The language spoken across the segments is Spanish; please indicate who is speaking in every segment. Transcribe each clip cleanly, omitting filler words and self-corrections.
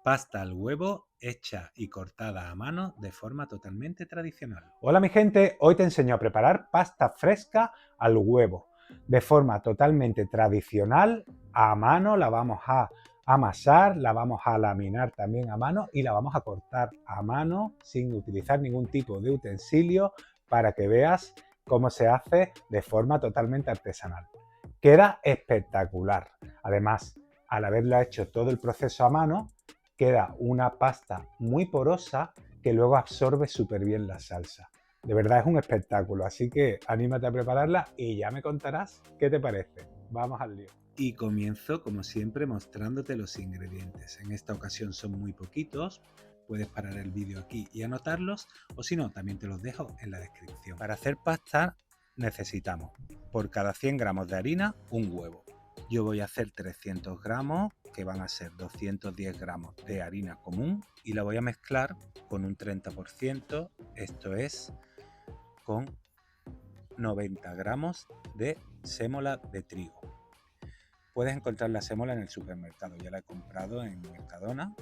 Speaker 1: Pasta al huevo hecha y cortada a mano de forma totalmente tradicional.
Speaker 2: Hola mi gente, hoy te enseño a preparar pasta fresca al huevo. De forma totalmente tradicional, a mano, la vamos a amasar, la vamos a laminar también a mano y la vamos a cortar a mano sin utilizar ningún tipo de utensilio para que veas cómo se hace de forma totalmente artesanal. Queda espectacular. Además, al haberlo hecho todo el proceso a mano, queda una pasta muy porosa que luego absorbe súper bien la salsa. De verdad es un espectáculo, así que anímate a prepararla y ya me contarás qué te parece. Vamos al lío.
Speaker 1: Y comienzo, como siempre, mostrándote los ingredientes. En esta ocasión son muy poquitos. Puedes parar el vídeo aquí y anotarlos, o si no, también te los dejo en la descripción. Para hacer pasta necesitamos, por cada 100 gramos de harina, un huevo. Yo voy a hacer 300 gramos, que van a ser 210 gramos de harina común, y la voy a mezclar con un 30%, esto es, con 90 gramos de sémola de trigo. Puedes encontrar la sémola en el supermercado, ya la he comprado en Mercadona.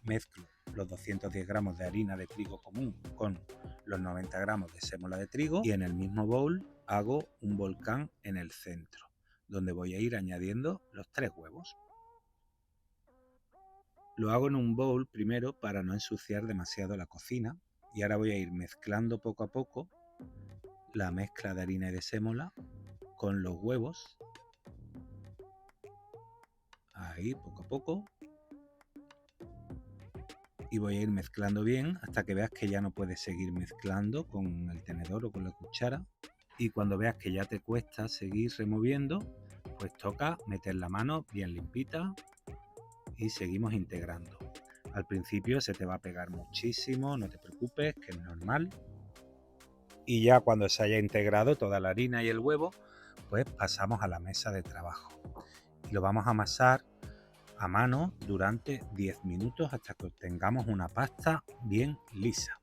Speaker 1: Mezclo los 210 gramos de harina de trigo común con los 90 gramos de sémola de trigo y en el mismo bowl hago un volcán en el centro, donde voy a ir añadiendo los 3 huevos. Lo hago en un bowl primero para no ensuciar demasiado la cocina y ahora voy a ir mezclando poco a poco la mezcla de harina y de sémola con los huevos. Ahí, poco a poco. Y voy a ir mezclando bien hasta que veas que ya no puedes seguir mezclando con el tenedor o con la cuchara. Y cuando veas que ya te cuesta seguir removiendo, pues toca meter la mano bien limpita y seguimos integrando. Al principio se te va a pegar muchísimo, no te preocupes, que es normal. Y ya cuando se haya integrado toda la harina y el huevo, pues pasamos a la mesa de trabajo. Y lo vamos a amasar a mano durante 10 minutos hasta que obtengamos una pasta bien lisa.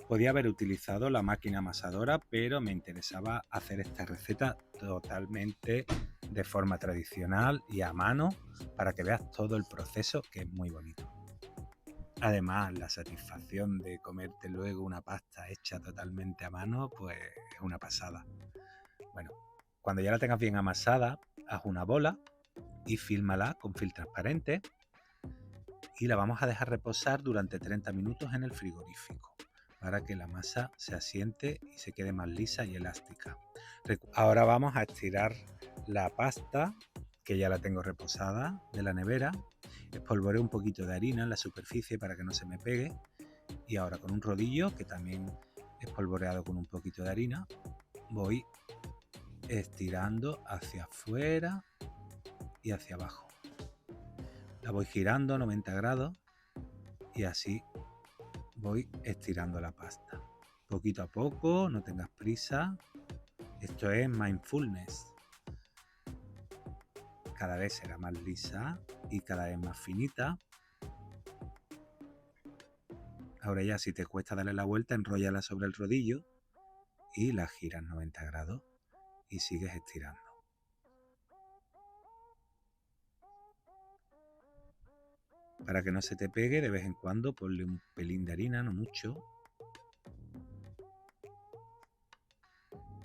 Speaker 1: Podía haber utilizado la máquina amasadora, pero me interesaba hacer esta receta totalmente de forma tradicional y a mano para que veas todo el proceso, que es muy bonito. Además, la satisfacción de comerte luego una pasta hecha totalmente a mano, pues es una pasada. Bueno, cuando ya la tengas bien amasada, haz una bola y fílmala con film transparente y la vamos a dejar reposar durante 30 minutos en el frigorífico para que la masa se asiente y se quede más lisa y elástica. Ahora vamos a estirar la pasta, que ya la tengo reposada, de la nevera. Espolvoreo un poquito de harina en la superficie para que no se me pegue y ahora con un rodillo, que también espolvoreado con un poquito de harina, voy estirando hacia afuera y hacia abajo. La voy girando 90 grados y así voy estirando la pasta. Poquito a poco, no tengas prisa. Esto es mindfulness. Cada vez será más lisa y cada vez más finita. Ahora ya si te cuesta darle la vuelta, enróllala sobre el rodillo y la giras 90 grados y sigues estirando. Para que no se te pegue, de vez en cuando ponle un pelín de harina, no mucho.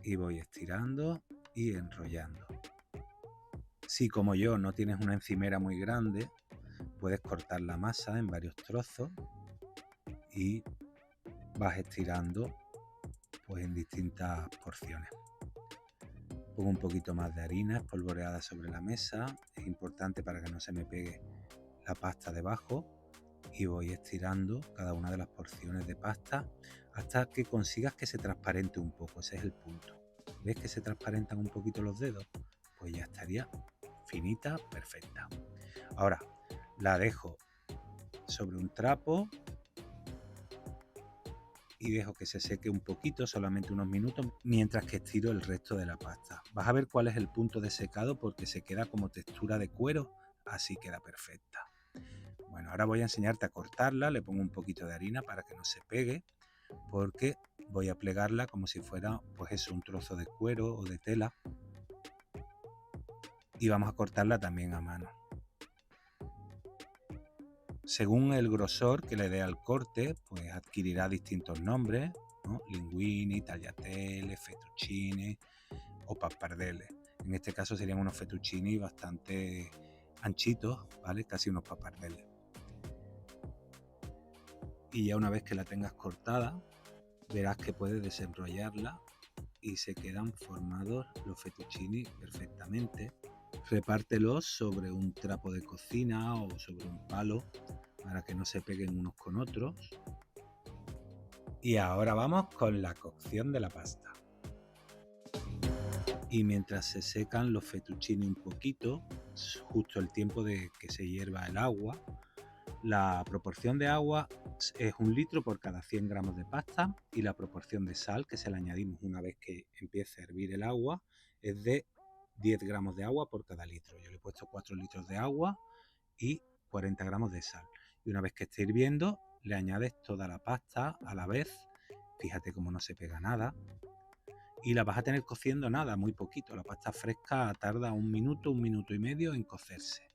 Speaker 1: Y voy estirando y enrollando. Si como yo no tienes una encimera muy grande, puedes cortar la masa en varios trozos y vas estirando pues en distintas porciones. Pongo un poquito más de harina espolvoreada sobre la mesa, es importante para que no se me pegue la pasta debajo y voy estirando cada una de las porciones de pasta hasta que consigas que se transparente un poco, ese es el punto. ¿Ves que se transparentan un poquito los dedos? Pues ya estaría finita, perfecta. Ahora la dejo sobre un trapo y dejo que se seque un poquito, solamente unos minutos, mientras que estiro el resto de la pasta. Vas a ver cuál es el punto de secado porque se queda como textura de cuero, así queda perfecta. Bueno, ahora voy a enseñarte a cortarla, le pongo un poquito de harina para que no se pegue, porque voy a plegarla como si fuera pues eso, un trozo de cuero o de tela. Y vamos a cortarla también a mano. Según el grosor que le dé al corte, pues adquirirá distintos nombres, ¿no? Linguini, tagliatelle, fettuccine o pappardelle. En este caso serían unos fettuccini bastante anchitos, ¿vale? Casi unos pappardelle. Y ya una vez que la tengas cortada, verás que puedes desenrollarla y se quedan formados los fettuccini perfectamente. Repártelos sobre un trapo de cocina o sobre un palo para que no se peguen unos con otros. Y ahora vamos con la cocción de la pasta. Y mientras se secan los fettuccini un poquito, justo el tiempo de que se hierva el agua, la proporción de agua es 1 litro por cada 100 gramos de pasta y la proporción de sal que se le añadimos una vez que empiece a hervir el agua es de 10 gramos de agua por cada litro. Yo le he puesto 4 litros de agua y 40 gramos de sal. Y una vez que esté hirviendo, le añades toda la pasta a la vez. Fíjate cómo no se pega nada. Y la vas a tener cociendo nada, muy poquito. La pasta fresca tarda 1 minuto, 1 minuto y medio en cocerse.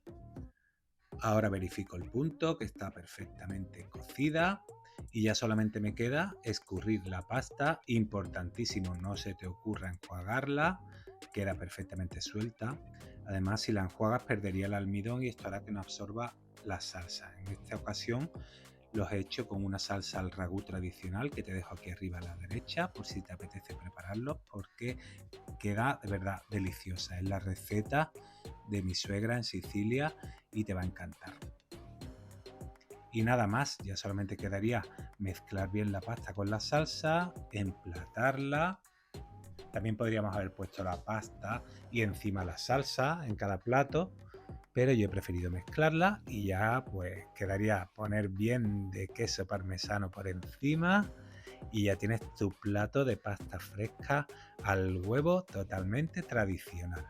Speaker 1: Ahora verifico el punto, que está perfectamente cocida. Y ya solamente me queda escurrir la pasta. Importantísimo, no se te ocurra enjuagarla. Queda perfectamente suelta. Además, si la enjuagas perdería el almidón y esto hará que no absorba la salsa. En esta ocasión los he hecho con una salsa al ragú tradicional que te dejo aquí arriba a la derecha por si te apetece prepararlos, porque queda de verdad deliciosa. Es la receta de mi suegra en Sicilia y te va a encantar. Y nada más, ya solamente quedaría mezclar bien la pasta con la salsa, emplatarla. También podríamos haber puesto la pasta y encima la salsa en cada plato, pero yo he preferido mezclarla y ya pues quedaría poner bien de queso parmesano por encima y ya tienes tu plato de pasta fresca al huevo totalmente tradicional.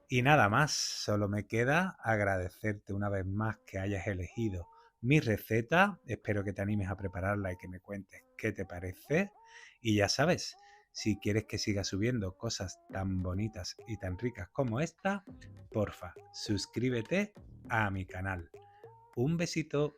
Speaker 1: Y nada más, solo me queda agradecerte una vez más que hayas elegido mi receta. Espero que te animes a prepararla y que me cuentes qué te parece. Y ya sabes, si quieres que siga subiendo cosas tan bonitas y tan ricas como esta, porfa, suscríbete a mi canal. Un besito.